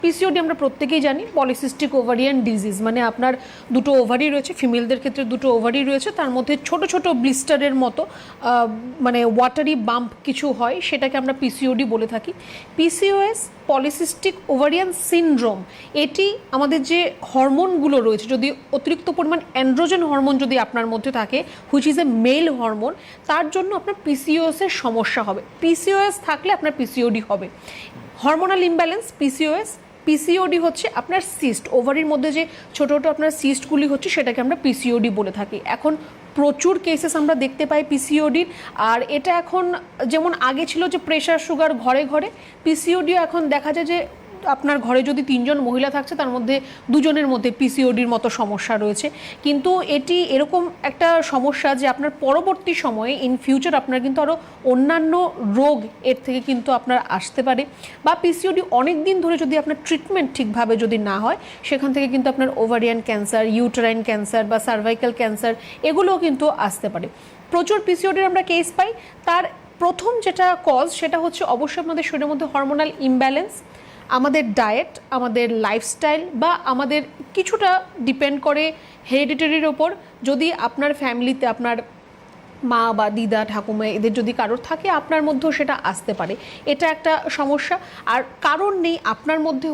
PCOD আমরা প্রত্যেকেই জানি পলিসিস্টিক ওভারিয়ান ডিজিজ, মানে আপনার দুটো ওভারি রয়েছে, ফিমেলদের ক্ষেত্রে দুটো ওভারি রয়েছে, তার মধ্যে ছোট ছোট ব্লিস্টারের মতো মানে ওয়াটারি বাম্প কিছু হয়, সেটাকে আমরা পিসিওডি বলে থাকি। পিসিওএস পলিসিস্টিক ওভারিয়ান সিনড্রোম, এটি আমাদের যে হরমোনগুলো রয়েছে, যদি অতিরিক্ত পরিমাণ অ্যান্ড্রোজেন হরমোন যদি আপনার মধ্যে থাকে, which is a mail hormone, তার জন্য আপনার পিসিওএসের সমস্যা হবে। পিসিওএস থাকলে আপনার পিসিওডি হবে। Hormonal imbalance PCOS. পিসিওডি হচ্ছে আপনার সিস্ট, ওভারির মধ্যে যে ছোটো ছোটো আপনার সিস্টগুলি হচ্ছে, সেটাকে আমরা পিসিওডি বলে থাকি। এখন প্রচুর কেসেস আমরা দেখতে পাই পিসিওডির, আর এটা এখন যেমন আগে ছিল যে প্রেশার সুগার ঘরে ঘরে, পিসিওডিও এখন দেখা যায় যে আপনার ঘরে যদি 3 জন মহিলা থাকছে, তার মধ্যে 2 জনের মধ্যে পিসিওডির মতো সমস্যা রয়েছে। কিন্তু এটি এরকম একটা সমস্যা যে আপনার পরবর্তী সময়ে ইন ফিউচার আপনার কিন্তু আরও অন্যান্য রোগ এর থেকে কিন্তু আপনার আসতে পারে, বা পিসিওডি অনেক দিন ধরে যদি আপনার ট্রিটমেন্ট ঠিকভাবে যদি না হয়, সেখান থেকে কিন্তু আপনার ওভারিয়ান ক্যান্সার, ইউটেরাইন ক্যান্সার বা সার্ভাইকাল ক্যান্সার এগুলোও কিন্তু আসতে পারে। প্রচুর পিসিওডির আমরা কেস পাই। তার প্রথম যেটা কজ, সেটা হচ্ছে অবশ্যই আমাদের শরীরের মধ্যে হরমোনাল ইমব্যালেন্স, আমাদের ডায়েট, আমাদের লাইফস্টাইল, বা আমাদের কিছুটা ডিপেন্ড করে হেরিডিটারির ওপর। যদি আপনার ফ্যামিলিতে আপনার মা বা দিদা ঠাকুমা এদের যদি কারোর থাকে, আপনার মধ্যেও সেটা আসতে পারে। এটা একটা সমস্যা। আর কারণ নেই আপনার মধ্যে